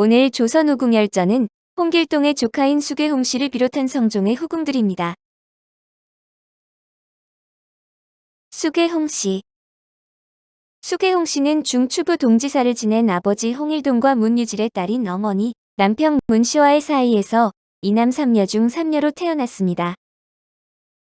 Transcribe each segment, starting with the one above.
오늘 조선 후궁열전은 홍길동의 조카인 수계홍 씨를 비롯한 성종의 후궁들입니다. 수계홍 씨. 수계홍 씨는 중추부 동지사를 지낸 아버지 홍일동과 문유질의 딸인 어머니, 남편 문씨와의 사이에서 이남 3녀 중 3녀로 태어났습니다.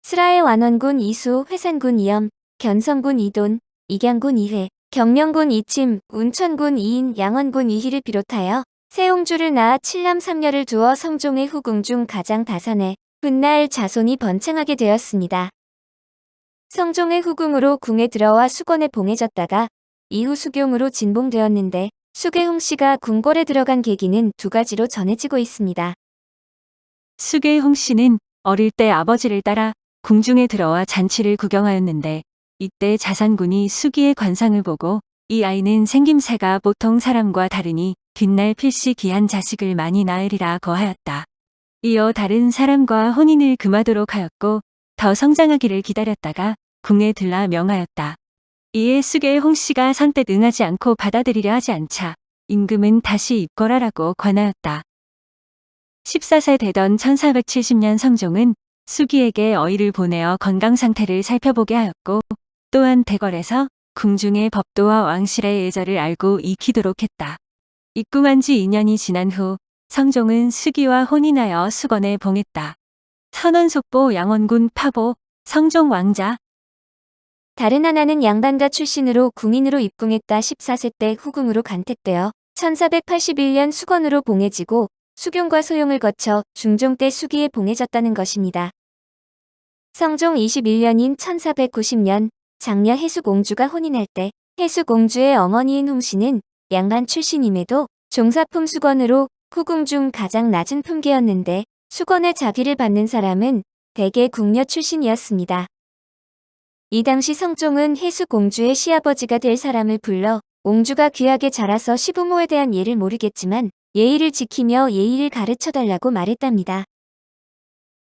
슬하의 완원군 이수, 회산군 이염, 견성군 이돈, 익양군 이회, 경명군 이침, 운천군 이인, 양원군 이희를 비롯하여 세홍주를 낳아 7남 3녀를 두어 성종의 후궁 중 가장 다산해 훗날 자손이 번창하게 되었습니다. 성종의 후궁으로 궁에 들어와 수건에 봉해졌다가 이후 수경으로 진봉되었는데 수계홍 씨가 궁궐에 들어간 계기는 두 가지로 전해지고 있습니다. 수계홍 씨는 어릴 때 아버지를 따라 궁중에 들어와 잔치를 구경하였는데 이때 자산군이 수기의 관상을 보고 이 아이는 생김새가 보통 사람과 다르니 뒷날 필시 귀한 자식을 많이 낳으리라 거하였다. 이어 다른 사람과 혼인을 금하도록 하였고 더 성장하기를 기다렸다가 궁에 들라 명하였다. 이에 수계홍 씨가 선뜻 응하지 않고 받아들이려 하지 않자 임금은 다시 입거라라고 권하였다. 14세 되던 1470년 성종은 수기에게 어이를 보내어 건강 상태를 살펴보게 하였고 또한 대궐에서 궁중의 법도와 왕실의 예절을 알고 익히도록 했다. 입궁한 지 2년이 지난 후 성종은 수기와 혼인하여 수건에 봉했다. 선원속보 양원군 파보 성종 왕자. 다른 하나는 양반가 출신으로 궁인으로 입궁했다 14세 때 후궁으로 간택되어 1481년 수건으로 봉해지고 수경과 소용을 거쳐 중종 때 수기에 봉해졌다는 것입니다. 성종 21년인 1490년 장녀 해숙옹주가 혼인할 때 해숙옹주의 어머니인 홍씨는 양반 출신임에도 종사품 수건으로 후궁 중 가장 낮은 품계였는데 수건의 자비를 받는 사람은 대개 궁녀 출신이었습니다. 이 당시 성종은 해숙옹주의 시아버지가 될 사람을 불러 옹주가 귀하게 자라서 시부모에 대한 예를 모르겠지만 예의를 지키며 예의를 가르쳐달라고 말했답니다.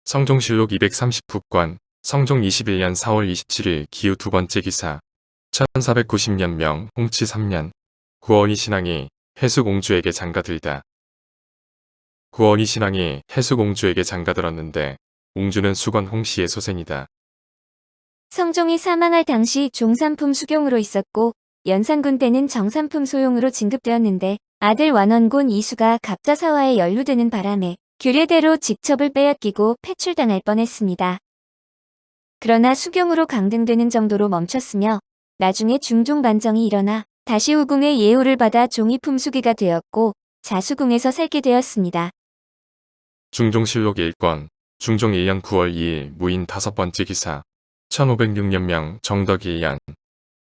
성종실록 239권 성종 21년 4월 27일 기후 두 번째 기사 1490년 명 홍치 3년 구원희 신앙이 해숙옹주에게 장가들다. 구원희 신앙이 해숙옹주에게 장가들었는데 옹주는 수건 홍씨의 소생이다. 성종이 사망할 당시 종산품 수경으로 있었고 연산군 때는 정산품 소용으로 진급되었는데 아들 완원군 이수가 갑자사화에 연루되는 바람에 규례대로 직첩을 빼앗기고 폐출당할 뻔했습니다. 그러나 수경으로 강등되는 정도로 멈췄으며 나중에 중종 반정이 일어나 다시 후궁의 예우를 받아 종이 품수기가 되었고 자수궁에서 살게 되었습니다. 중종실록 1권 중종 1년 9월 2일 무인 다섯 번째 기사 1506년 명 정덕 1년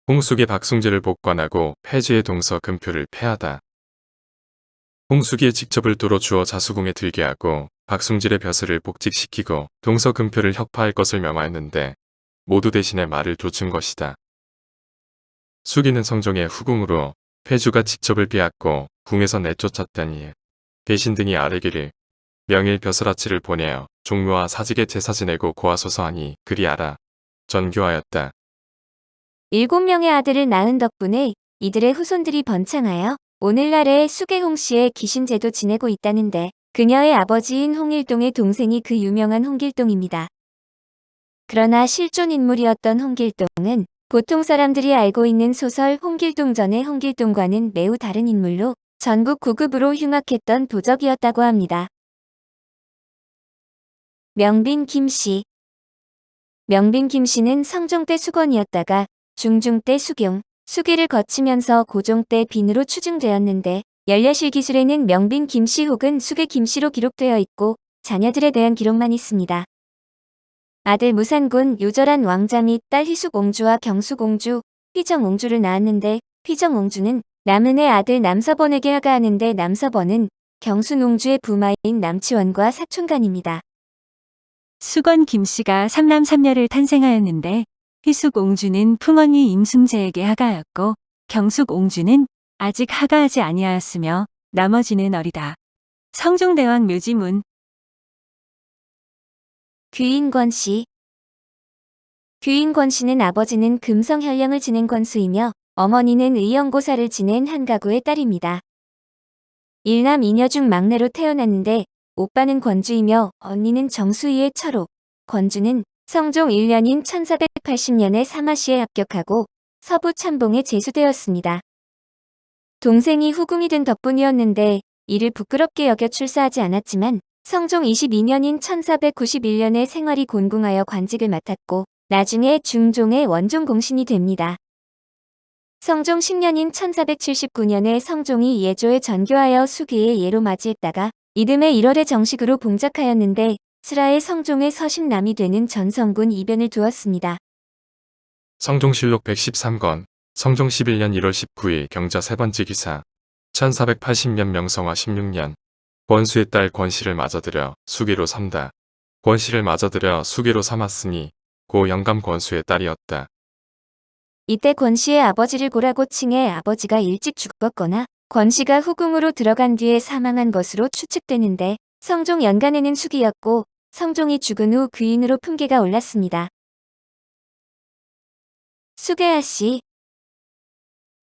홍숙의 박숭제를 복관하고 폐지의 동서 금표를 폐하다. 홍숙이의 직접을 도로 주어 자수궁에 들게 하고 박숭질의 벼슬을 복직시키고 동서 금표를 혁파할 것을 명하였는데 모두 대신에 말을 조춘 것이다. 수기는 성종의 후궁으로 폐주가 직접을 빼앗고 궁에서 내쫓았다니 대신 등이 아뢰기를 명일 벼슬아치를 보내어 종묘와 사직에 제사 지내고 고하소서 하니 그리 알아 전교하였다. 7명의 아들을 낳은 덕분에 이들의 후손들이 번창하여 오늘날의 수계홍 씨의 기신제도 지내고 있다는데 그녀의 아버지인 홍일동의 동생이 그 유명한 홍길동입니다. 그러나 실존 인물이었던 홍길동은 보통 사람들이 알고 있는 소설 홍길동전의 홍길동과는 매우 다른 인물로 전국 9급으로 흉악했던 도적이었다고 합니다. 명빈 김씨. 명빈 김씨는 성종 때 수건이었다가 중종 때 수경, 수기를 거치면서 고종 때 빈으로 추증되었는데 연례실 기술에는 명빈 김씨 혹은 수계 김씨로 기록되어 있고 자녀들에 대한 기록만 있습니다. 아들 무산군 요절한 왕자 및 딸 희숙옹주와 경숙옹주, 휘정옹주를 낳았는데 휘정옹주는 남은의 아들 남서번에게 하가하는데 남서번은 경순옹주의 부마인 남치원과 사촌간입니다. 수건 김씨가 3남 3녀를 탄생하였는데 희숙옹주는 풍언이 임숭제에게 하가하였고 경숙옹주는 아직 하가하지 아니하였으며 나머지는 어리다. 성종대왕 묘지문. 귀인권 씨. 귀인권 씨는 아버지는 금성현령을 지낸 권수이며 어머니는 의영고사를 지낸 한 가구의 딸입니다. 일남 이녀 중 막내로 태어났는데 오빠는 권주이며 언니는 정수희의 철호. 권주는 성종 1년인 1480년에 사마시에 합격하고 서부 참봉에 제수되었습니다. 동생이 후궁이 된 덕분이었는데 이를 부끄럽게 여겨 출사하지 않았지만 성종 22년인 1491년에 생활이 곤궁하여 관직을 맡았고 나중에 중종의 원종 공신이 됩니다. 성종 10년인 1479년에 성종이 예조에 전교하여 수기의 예로 맞이했다가 이듬해 1월에 정식으로 봉작하였는데 슬하에 성종의 서신남이 되는 전성군 이변을 두었습니다. 성종실록 113권 성종 11년 1월 19일 경자 세 번째 기사 1480년 명성화 16년 권수의 딸 권씨를 맞아들여 수기로 삼다. 권씨를 맞아들여 수기로 삼았으니 고 영감 권수의 딸이었다. 이때 권씨의 아버지를 고라고 칭해 아버지가 일찍 죽었거나 권씨가 후궁으로 들어간 뒤에 사망한 것으로 추측되는데 성종 연간에는 수기였고 성종이 죽은 후 귀인으로 품계가 올랐습니다. 수계하 씨.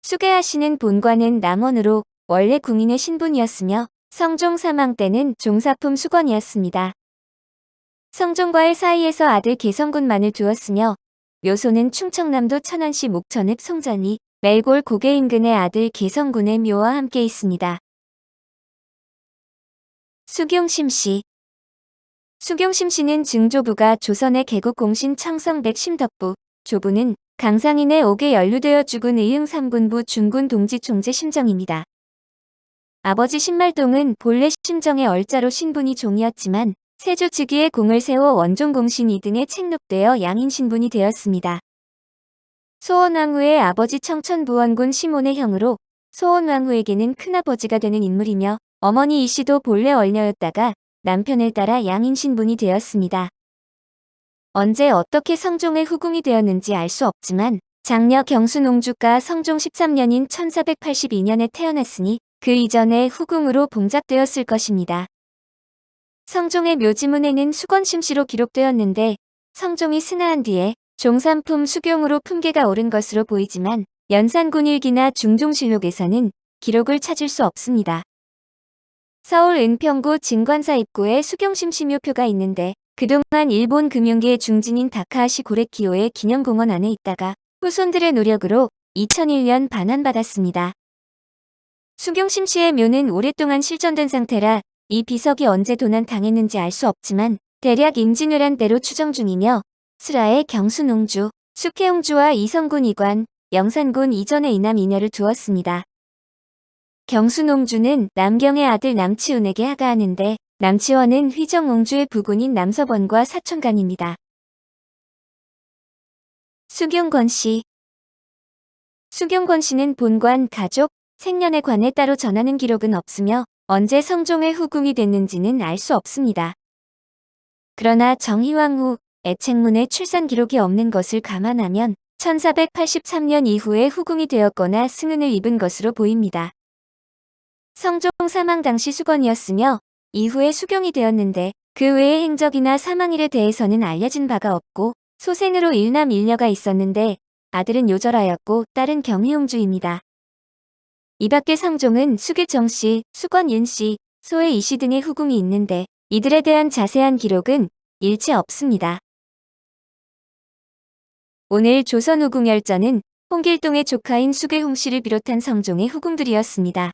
수계하 씨는 본관은 남원으로 원래 궁인의 신분이었으며 성종 사망 때는 종사품 수건이었습니다. 성종과의 사이에서 아들 계성군만을 두었으며 묘소는 충청남도 천안시 목천읍 송전리 멜골 고개 인근의 아들 계성군의 묘와 함께 있습니다. 수경심 씨. 수경심 씨는 증조부가 조선의 개국공신 청성백 심덕부, 조부는 강상인의 옥에 연루되어 죽은 의흥 3군부 중군 동지 총재 심정입니다. 아버지 신말동은 본래 심정의 얼자로 신분이 종이었지만 세조 즉위에 공을 세워 원종공신 2등에 책록되어 양인 신분이 되었습니다. 소원왕후의 아버지 청천부원군 시몬의 형으로 소원왕후에게는 큰아버지가 되는 인물이며 어머니 이씨도 본래 얼녀였다가 남편을 따라 양인 신분이 되었습니다. 언제 어떻게 성종의 후궁이 되었는지 알 수 없지만 장녀 경수농주가 성종 13년인 1482년에 태어났으니 그 이전에 후궁으로 봉작되었을 것입니다. 성종의 묘지문에는 수건심씨로 기록되었는데 성종이 승하한 뒤에 종삼품 수경으로 품계가 오른 것으로 보이지만 연산군일기나 중종실록에서는 기록을 찾을 수 없습니다. 서울 은평구 진관사 입구에 수경심씨 묘표가 있는데 그동안 일본 금융계의 중진인 다카하시 고레키오의 기념공원 안에 있다가 후손들의 노력으로 2001년 반환받았습니다. 수경심씨의 묘는 오랫동안 실존된 상태라 이 비석이 언제 도난 당했는지 알 수 없지만 대략 임진왜란 때로 추정 중이며 슬하에 경수농주, 숙혜옹주와 이성군 이관, 영산군 이전에 이남 이녀를 두었습니다. 경수농주는 남경의 아들 남치운에게 하가하는데 남치원은 휘정옹주의 부군인 남서번과 사촌간입니다. 수경권 씨. 수경권 씨는 본관, 가족, 생년에 관해 따로 전하는 기록은 없으며 언제 성종의 후궁이 됐는지는 알 수 없습니다. 그러나 정희왕 후 애책문에 출산 기록이 없는 것을 감안하면 1483년 이후에 후궁이 되었거나 승은을 입은 것으로 보입니다. 성종 사망 당시 수건이었으며 이후에 수경이 되었는데 그 외의 행적이나 사망일에 대해서는 알려진 바가 없고 소생으로 일남 일녀가 있었는데 아들은 요절하였고 딸은 경희옹주입니다. 이 밖에 성종은 수계 정씨, 수건 윤씨, 소혜 이씨 등의 후궁이 있는데 이들에 대한 자세한 기록은 일체 없습니다. 오늘 조선 후궁 열전은 홍길동의 조카인 수계홍 씨를 비롯한 성종의 후궁들이었습니다.